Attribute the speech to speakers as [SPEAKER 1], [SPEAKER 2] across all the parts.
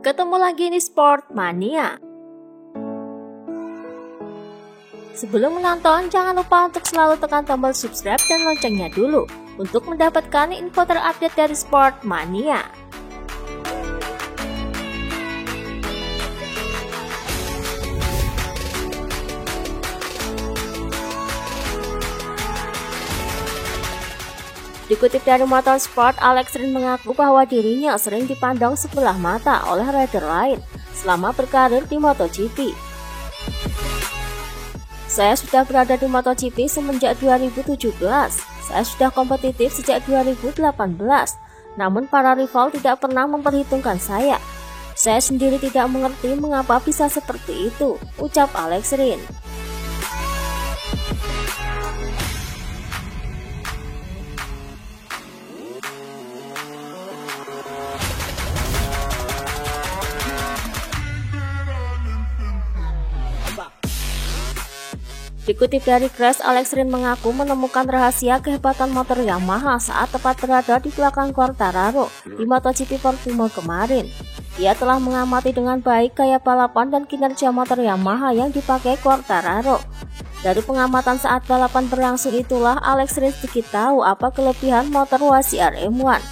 [SPEAKER 1] Ketemu lagi di Sportmania. Sebelum menonton, jangan lupa untuk selalu tekan tombol subscribe dan loncengnya dulu untuk mendapatkan info terupdate dari Sportmania. Dikutip dari Motorsport, Alex Rins mengaku bahwa dirinya sering dipandang sebelah mata oleh rider lain selama berkarir di MotoGP. Saya sudah berada di MotoGP semenjak 2017. Saya sudah kompetitif sejak 2018. Namun para rival tidak pernah memperhitungkan saya. Saya sendiri tidak mengerti mengapa bisa seperti itu, ucap Alex Rins. Dikutip dari Crash, Alex Rins mengaku menemukan rahasia kehebatan motor Yamaha saat tepat berada di belakang Quartararo di MotoGP Portimao kemarin. Ia telah mengamati dengan baik gaya balapan dan kinerja motor Yamaha yang dipakai Quartararo. Dari pengamatan saat balapan berlangsung itulah Alex Rins sedikit tahu apa kelebihan motor WRC M1.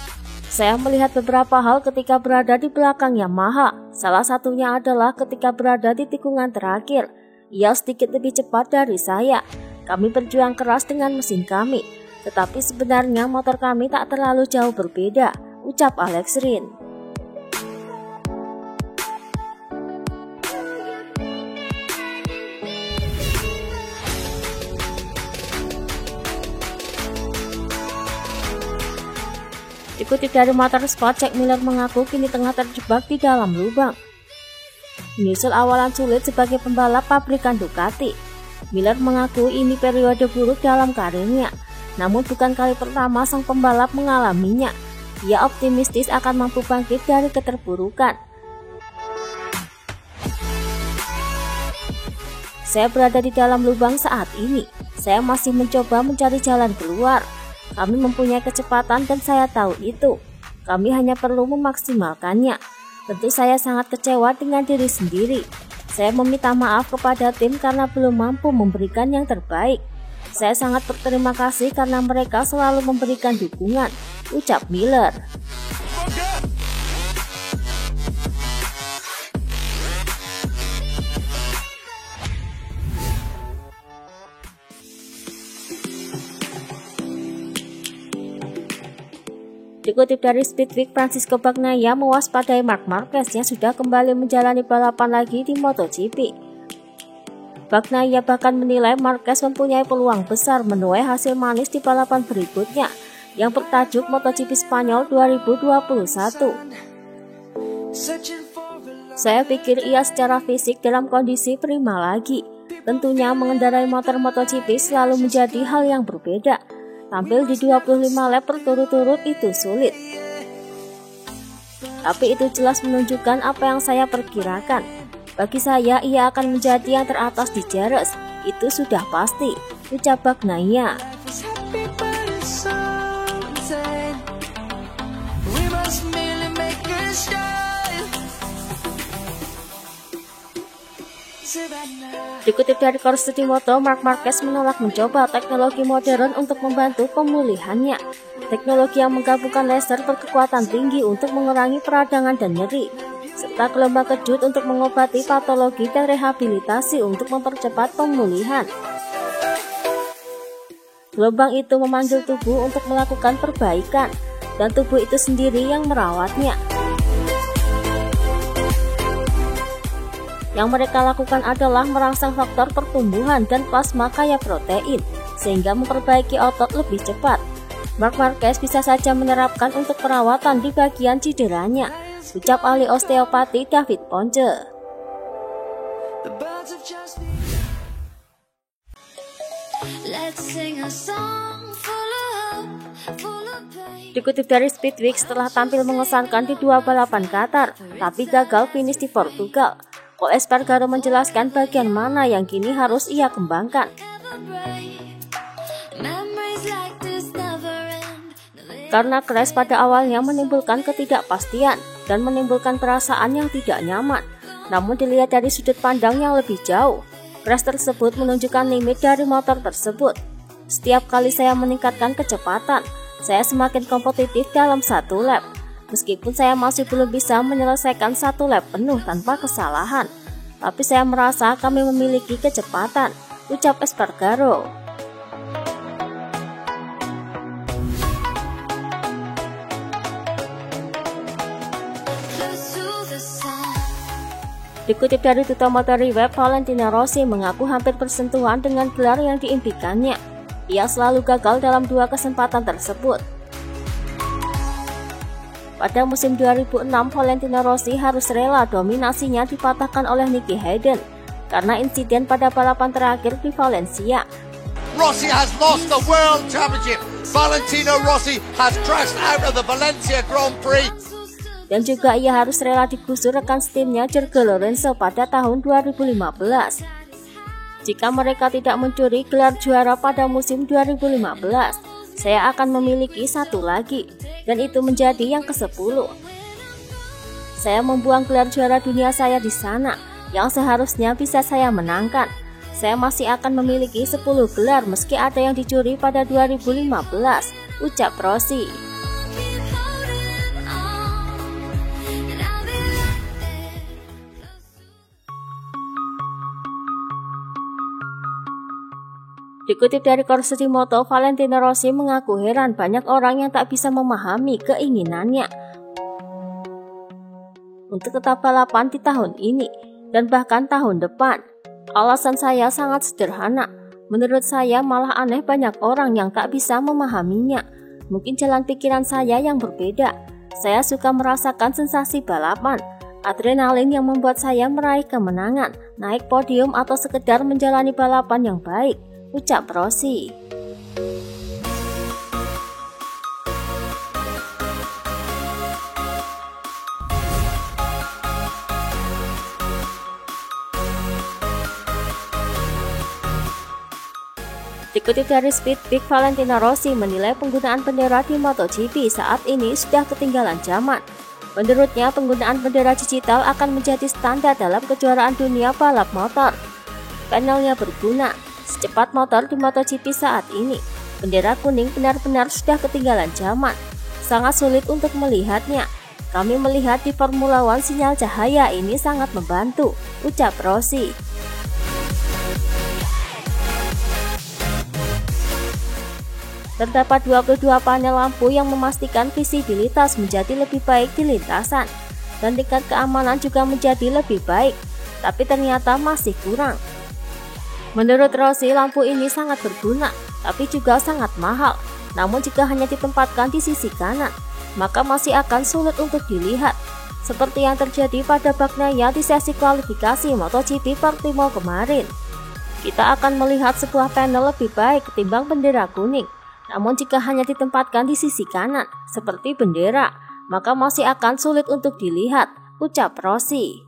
[SPEAKER 1] Saya melihat beberapa hal ketika berada di belakang Yamaha. Salah satunya adalah ketika berada di tikungan terakhir. Ia sedikit lebih cepat dari saya. Kami berjuang keras dengan mesin kami, tetapi sebenarnya motor kami tak terlalu jauh berbeda, ucap Alex Rins. Dikutip dari Motorsport, Jack Miller mengaku kini tengah terjebak di dalam lubang. Menyusul awalan sulit sebagai pembalap pabrikan Ducati, Miller mengaku ini periode buruk dalam karirnya. Namun bukan kali pertama sang pembalap mengalaminya. Ia optimistis akan mampu bangkit dari keterpurukan. Saya berada di dalam lubang saat ini. Saya masih mencoba mencari jalan keluar. Kami mempunyai kecepatan dan saya tahu itu. Kami hanya perlu memaksimalkannya. Tentu saya sangat kecewa dengan diri sendiri. Saya meminta maaf kepada tim karena belum mampu memberikan yang terbaik. Saya sangat berterima kasih karena mereka selalu memberikan dukungan, ucap Miller. Dikutip dari Speedweek, Francisco Bagnaia mewaspadai Marc Marquez yang sudah kembali menjalani balapan lagi di MotoGP. Bagnaia bahkan menilai Marquez mempunyai peluang besar menuai hasil manis di balapan berikutnya yang bertajuk MotoGP Spanyol 2021. Saya pikir ia secara fisik dalam kondisi prima lagi. Tentunya mengendarai motor MotoGP selalu menjadi hal yang berbeda. Tampil di 25 lap berturut-turut itu sulit. Tapi itu jelas menunjukkan apa yang saya perkirakan. Bagi saya, ia akan menjadi yang teratas di Jerez. Itu sudah pasti, ucap Bagnaia. Dikutip dari Corsica Moto, Marc Marquez menolak mencoba teknologi modern untuk membantu pemulihannya. Teknologi yang menggabungkan laser berkekuatan tinggi untuk mengurangi peradangan dan nyeri, serta gelombang kejut untuk mengobati patologi dan rehabilitasi untuk mempercepat pemulihan. Gelombang itu memanggil tubuh untuk melakukan perbaikan, dan tubuh itu sendiri yang merawatnya. Yang mereka lakukan adalah merangsang faktor pertumbuhan dan plasma kaya protein, sehingga memperbaiki otot lebih cepat. Marc Marquez bisa saja menerapkan untuk perawatan di bagian cederanya, ucap ahli osteopati David Ponce. Dikutip dari Speedweek, setelah tampil mengesankan di dua balapan Qatar, tapi gagal finish di Portugal, Pol Espargaro menjelaskan bagian mana yang kini harus ia kembangkan. Karena crash pada awalnya menimbulkan ketidakpastian, dan menimbulkan perasaan yang tidak nyaman. Namun dilihat dari sudut pandang yang lebih jauh, crash tersebut menunjukkan limit dari motor tersebut. Setiap kali saya meningkatkan kecepatan, saya semakin kompetitif dalam satu lap. Meskipun saya masih belum bisa menyelesaikan satu lap penuh tanpa kesalahan, tapi saya merasa kami memiliki kecepatan, ucap Espargaro. Dikutip dari Tuttomotori Web, Valentino Rossi mengaku hampir bersentuhan dengan gelar yang diimpikannya. Ia selalu gagal dalam 2 kesempatan tersebut. Pada musim 2006, Valentino Rossi harus rela dominasinya dipatahkan oleh Nicky Hayden karena insiden pada balapan terakhir di Valencia.
[SPEAKER 2] Rossi has lost the World Championship. Valentino Rossi has crashed out of the Valencia Grand Prix.
[SPEAKER 1] Dan juga ia harus rela digusur rekan setimnya Jorge Lorenzo pada tahun 2015. Jika mereka tidak mencuri gelar juara pada musim 2015, saya akan memiliki satu lagi, dan itu menjadi yang ke-10. Saya membuang gelar juara dunia saya di sana, yang seharusnya bisa saya menangkan. Saya masih akan memiliki 10 gelar meski ada yang dicuri pada 2015, ucap Rossi. Dikutip dari Corriere Moto, Valentino Rossi mengaku heran banyak orang yang tak bisa memahami keinginannya untuk tetap balapan di tahun ini dan bahkan tahun depan. Alasan saya sangat sederhana. Menurut saya malah aneh banyak orang yang tak bisa memahaminya. Mungkin jalan pikiran saya yang berbeda. Saya suka merasakan sensasi balapan, adrenalin yang membuat saya meraih kemenangan, naik podium atau sekedar menjalani balapan yang baik, ucap Rossi. Dikutip dari Speedpeak, Valentino Rossi menilai penggunaan bendera di MotoGP saat ini sudah ketinggalan zaman. Menurutnya, penggunaan bendera digital akan menjadi standar dalam kejuaraan dunia balap motor. Panelnya berguna. Secepat motor di MotoGP saat ini, bendera kuning benar-benar sudah ketinggalan zaman. Sangat sulit untuk melihatnya. Kami melihat di Formula One sinyal cahaya ini sangat membantu, ucap Rossi. Terdapat 22 panel lampu yang memastikan visibilitas menjadi lebih baik di lintasan, dan tingkat keamanan juga menjadi lebih baik, tapi ternyata masih kurang. Menurut Rossi, lampu ini sangat berguna, tapi juga sangat mahal. Namun jika hanya ditempatkan di sisi kanan, maka masih akan sulit untuk dilihat, seperti yang terjadi pada Bagnaia di sesi kualifikasi MotoGP Portimao kemarin. Kita akan melihat sebuah panel lebih baik ketimbang bendera kuning. Namun jika hanya ditempatkan di sisi kanan, seperti bendera, maka masih akan sulit untuk dilihat, ucap Rossi.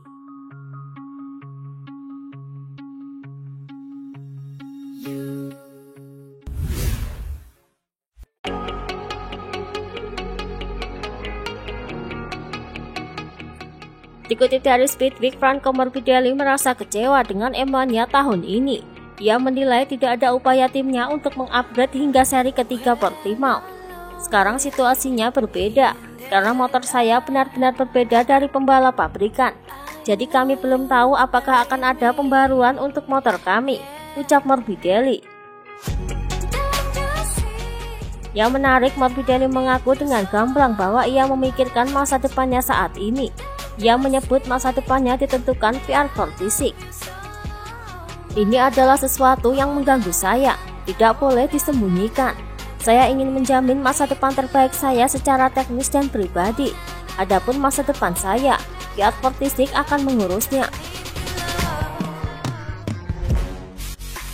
[SPEAKER 1] Dikutip dari Speedweek, Franco Morbidelli merasa kecewa dengan F1-nya tahun ini. Ia menilai tidak ada upaya timnya untuk mengupgrade hingga seri ketiga Portimao. Sekarang situasinya berbeda, karena motor saya benar-benar berbeda dari pembalap pabrikan. Jadi kami belum tahu apakah akan ada pembaruan untuk motor kami, ucap Morbidelli. Yang menarik, Morbidelli mengaku dengan gamblang bahwa ia memikirkan masa depannya saat ini. Ia menyebut masa depannya ditentukan VR46. Ini adalah sesuatu yang mengganggu saya, tidak boleh disembunyikan. Saya ingin menjamin masa depan terbaik saya secara teknis dan pribadi. Adapun masa depan saya, VR46 akan mengurusnya.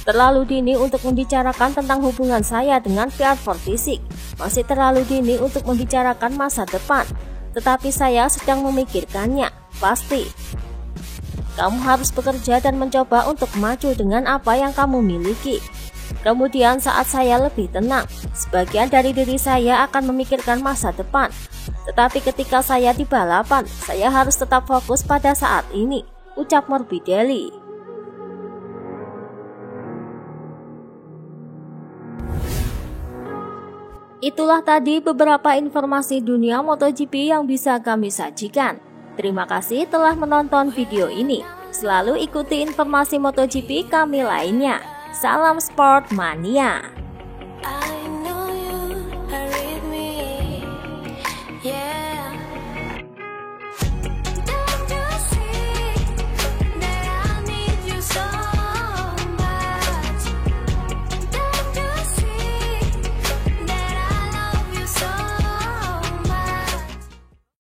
[SPEAKER 1] Terlalu dini untuk membicarakan tentang hubungan saya dengan VR46. Masih terlalu dini untuk membicarakan masa depan. Tetapi saya sedang memikirkannya, pasti. Kamu harus bekerja dan mencoba untuk maju dengan apa yang kamu miliki. Kemudian saat saya lebih tenang, sebagian dari diri saya akan memikirkan masa depan. Tetapi ketika saya di balapan, saya harus tetap fokus pada saat ini, ucap Morbidelli. Itulah tadi beberapa informasi dunia MotoGP yang bisa kami sajikan. Terima kasih telah menonton video ini. Selalu ikuti informasi MotoGP kami lainnya. Salam Sport Mania.